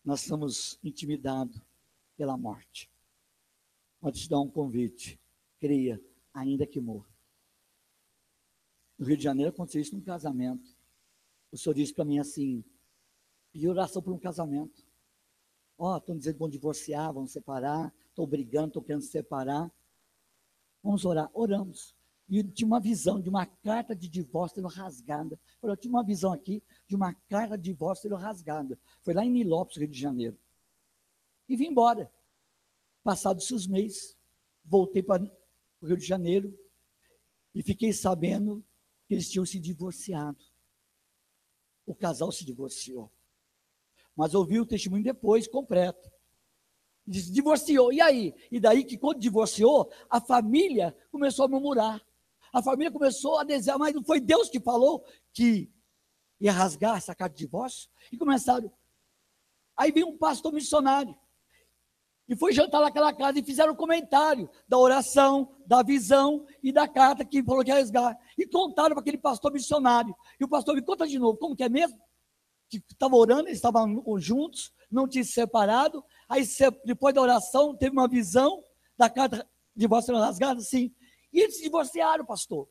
nós somos intimidados pela morte. Vou te dar um convite. Creia, ainda que morra. No Rio de Janeiro aconteceu isso num casamento. O senhor disse para mim assim, pedi oração por um casamento. Estão dizendo que vão divorciar, vão separar, estou brigando, estou querendo se separar. Vamos orar. Oramos. E eu tinha uma visão de uma carta de divórcio sendo rasgada. Eu tinha uma visão aqui de uma carta de divórcio sendo rasgada. Foi lá em Nilópolis, Rio de Janeiro. E vim embora. Passados os meses, voltei para o Rio de Janeiro e fiquei sabendo que eles tinham se divorciado. O casal se divorciou. Mas ouvi o testemunho depois, completo. Se divorciou, e aí? E daí que quando divorciou, a família começou a murmurar. A família começou a desejar, mas não foi Deus que falou que ia rasgar essa carta de divórcio? E começaram. Aí veio um pastor missionário. E foi jantar naquela casa e fizeram um comentário da oração, da visão e da carta que falou que ia rasgar. E contaram para aquele pastor missionário. E o pastor me conta de novo, como que é mesmo? Que estava orando, eles estavam juntos, não tinham se separado. Aí, depois da oração, teve uma visão da carta de divórcio rasgada, assim. E eles se divorciaram, pastor.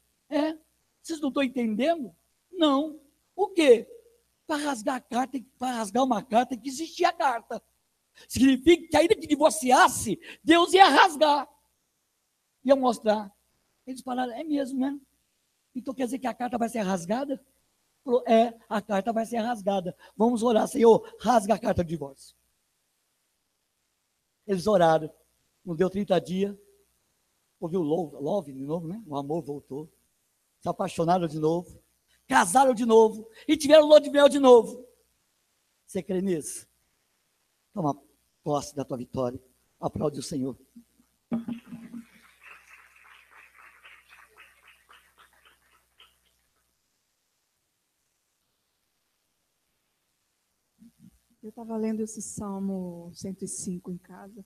Vocês não estão entendendo? Não. O quê? Para rasgar a carta, para rasgar uma carta, tem que existir a carta. Significa que ainda que divorciasse, Deus ia rasgar. Ia mostrar. Eles falaram, é mesmo, né? Então quer dizer que a carta vai ser rasgada? Falou, a carta vai ser rasgada. Vamos orar, Senhor, rasga a carta de divórcio. Eles oraram. Não deu 30 dias. Ouviu love de novo, né? O amor voltou. Se apaixonaram de novo. Casaram de novo. E tiveram lua de mel de novo. Você crê nisso? Toma posse da tua vitória. Aplaude o Senhor. Eu estava lendo esse Salmo 105 em casa,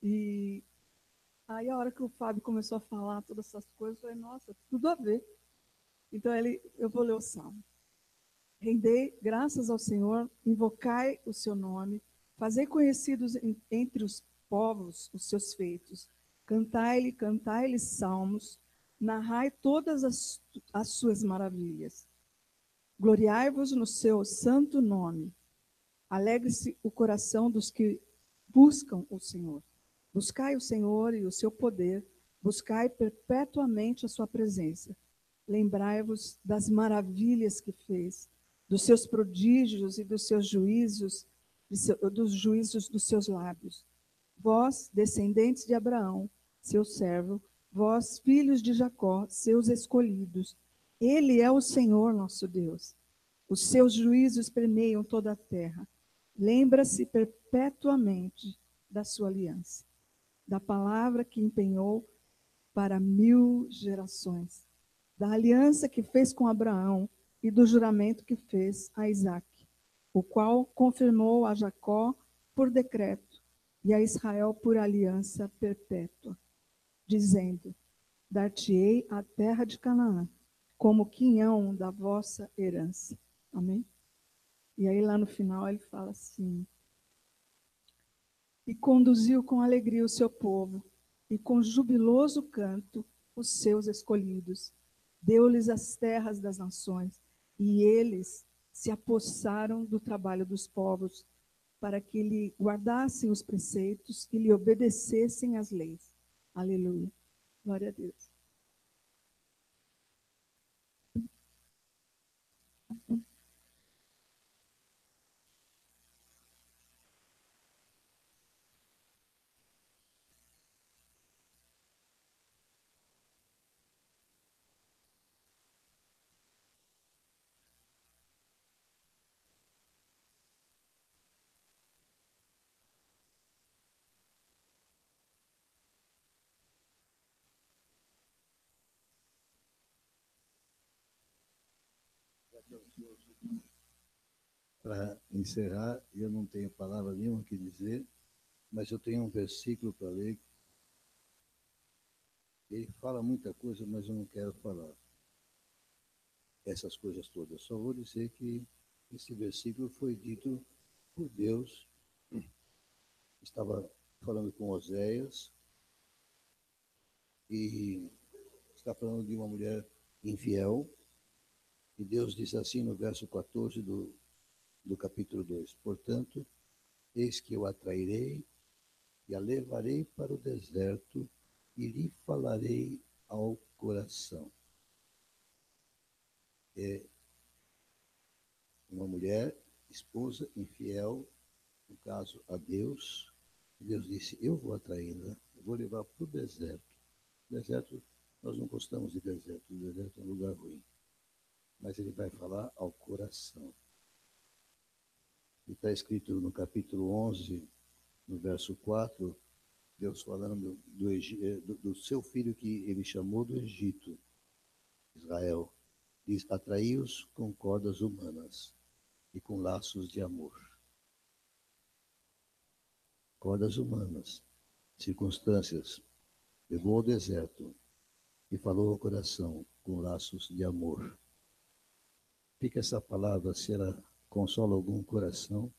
e aí a hora que o Fábio começou a falar todas essas coisas, eu falei, nossa, tudo a ver. Então eu vou ler o Salmo. Rendei graças ao Senhor, invocai o seu nome, Fazei conhecidos entre os povos os seus feitos. Cantai-lhe salmos, narrai todas as suas maravilhas. Gloriai-vos no seu santo nome. Alegre-se o coração dos que buscam o Senhor. Buscai o Senhor e o seu poder, buscai perpetuamente a sua presença. Lembrai-vos das maravilhas que fez, dos seus prodígios e dos seus juízos, dos juízos dos seus lábios. Vós, descendentes de Abraão, seu servo, vós, filhos de Jacó, seus escolhidos. Ele é o Senhor nosso Deus. Os seus juízos permeiam toda a terra. Lembra-se perpetuamente da sua aliança, da palavra que empenhou para 1000 gerações, da aliança que fez com Abraão e do juramento que fez a Isaque, o qual confirmou a Jacó por decreto e a Israel por aliança perpétua, dizendo: dar-te-ei a terra de Canaã, como quinhão da vossa herança. Amém? E aí lá no final ele fala assim: e conduziu com alegria o seu povo, e com jubiloso canto os seus escolhidos. Deu-lhes as terras das nações, e eles se apossaram do trabalho dos povos, para que lhe guardassem os preceitos e lhe obedecessem as leis. Aleluia. Glória a Deus. Para encerrar, eu não tenho palavra nenhuma que dizer, mas eu tenho um versículo para ler. Ele fala muita coisa, mas eu não quero falar essas coisas todas. Só vou dizer que esse versículo foi dito por Deus. Estava falando com Oséias e está falando de uma mulher infiel. E Deus diz assim no verso 14 do capítulo 2: portanto, eis que eu a trairei e a levarei para o deserto e lhe falarei ao coração. É uma mulher, esposa infiel, no caso a Deus. Deus disse: eu vou atraí-la, eu vou levar para o deserto. Deserto, nós não gostamos de deserto, o deserto é um lugar ruim. Mas ele vai falar ao coração. E está escrito no capítulo 11, no verso 4, Deus falando do seu filho que ele chamou do Egito, Israel. Diz: atraí-os com cordas humanas e com laços de amor. Cordas humanas, circunstâncias. Levou ao deserto e falou ao coração com laços de amor. Fica essa palavra, se ela consola algum coração,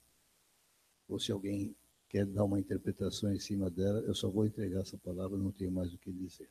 ou se alguém quer dar uma interpretação em cima dela, eu só vou entregar essa palavra, não tenho mais o que dizer.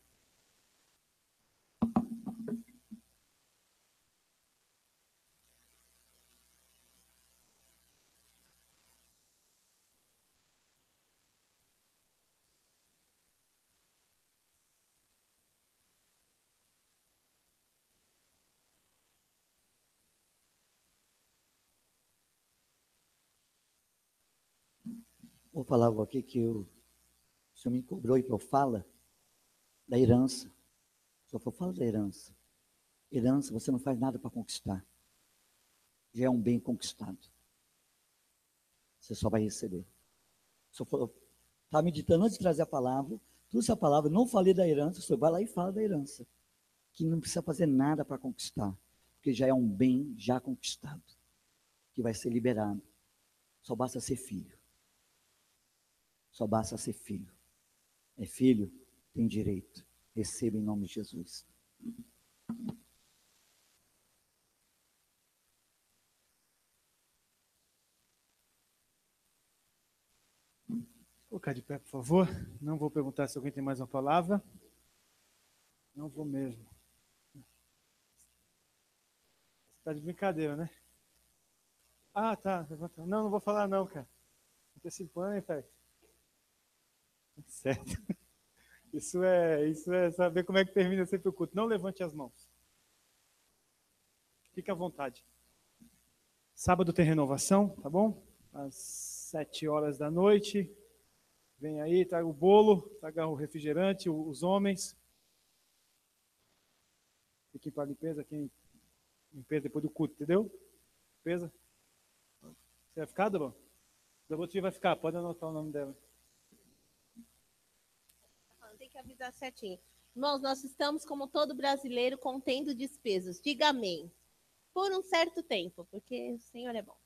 Vou falar algo aqui que o senhor me cobrou e que eu falo da herança. Só for falar da herança. Herança, você não faz nada para conquistar. Já é um bem conquistado. Você só vai receber. Se eu estava meditando antes de trazer a palavra, trouxe a palavra, não falei da herança, você vai lá e fala da herança. Que não precisa fazer nada para conquistar. Porque já é um bem já conquistado. Que vai ser liberado. Só basta ser filho. Só basta ser filho. É filho, tem direito. Receba em nome de Jesus. Colocar de pé, por favor. Não vou perguntar se alguém tem mais uma palavra. Não vou mesmo. Você tá de brincadeira, né? Ah, tá. Não, não vou falar não, cara. Antecipando, hein, Félix? Certo. Isso é saber como é que termina sempre o culto. Não levante as mãos. Fique à vontade. Sábado tem renovação, tá bom? Às 7 horas da noite. Vem aí, traga o bolo, traga o refrigerante, os homens. Fiquem para a limpeza, quem limpeza depois do culto, entendeu? Limpeza. Você vai ficar, Débora? Débora vai ficar, pode anotar o nome dela. Tem que avisar certinho. Irmãos, nós estamos, como todo brasileiro, contendo despesas. Diga amém. Por um certo tempo, porque o Senhor é bom.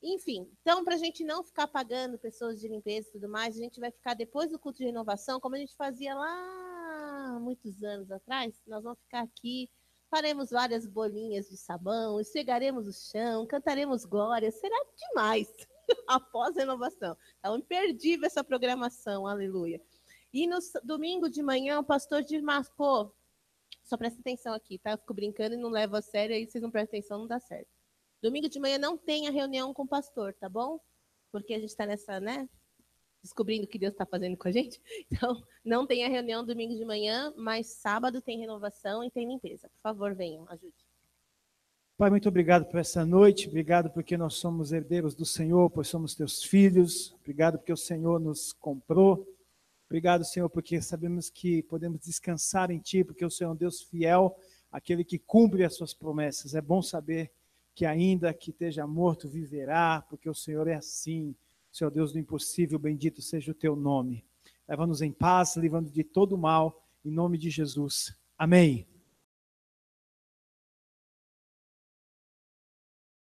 Enfim, então, para a gente não ficar pagando pessoas de limpeza e tudo mais, a gente vai ficar depois do culto de renovação, como a gente fazia lá muitos anos atrás, nós vamos ficar aqui, faremos várias bolinhas de sabão, esfregaremos o chão, cantaremos glória, será demais após a renovação. Então, imperdível essa programação, aleluia. E no domingo de manhã, o pastor desmarcou, só presta atenção aqui, tá? Eu fico brincando e não levo a sério, aí vocês não prestam atenção, não dá certo. Domingo de manhã não tem a reunião com o pastor, tá bom? Porque a gente está nessa, né? Descobrindo o que Deus está fazendo com a gente. Então, não tem a reunião domingo de manhã, mas sábado tem renovação e tem limpeza. Por favor, venham, ajude. Pai, muito obrigado por essa noite. Obrigado porque nós somos herdeiros do Senhor, pois somos teus filhos. Obrigado porque o Senhor nos comprou. Obrigado, Senhor, porque sabemos que podemos descansar em Ti, porque o Senhor é um Deus fiel, aquele que cumpre as suas promessas. É bom saber que ainda que esteja morto, viverá, porque o Senhor é assim. O Senhor Deus do impossível, bendito seja o Teu nome. Leva-nos em paz, livrando de todo mal, em nome de Jesus. Amém.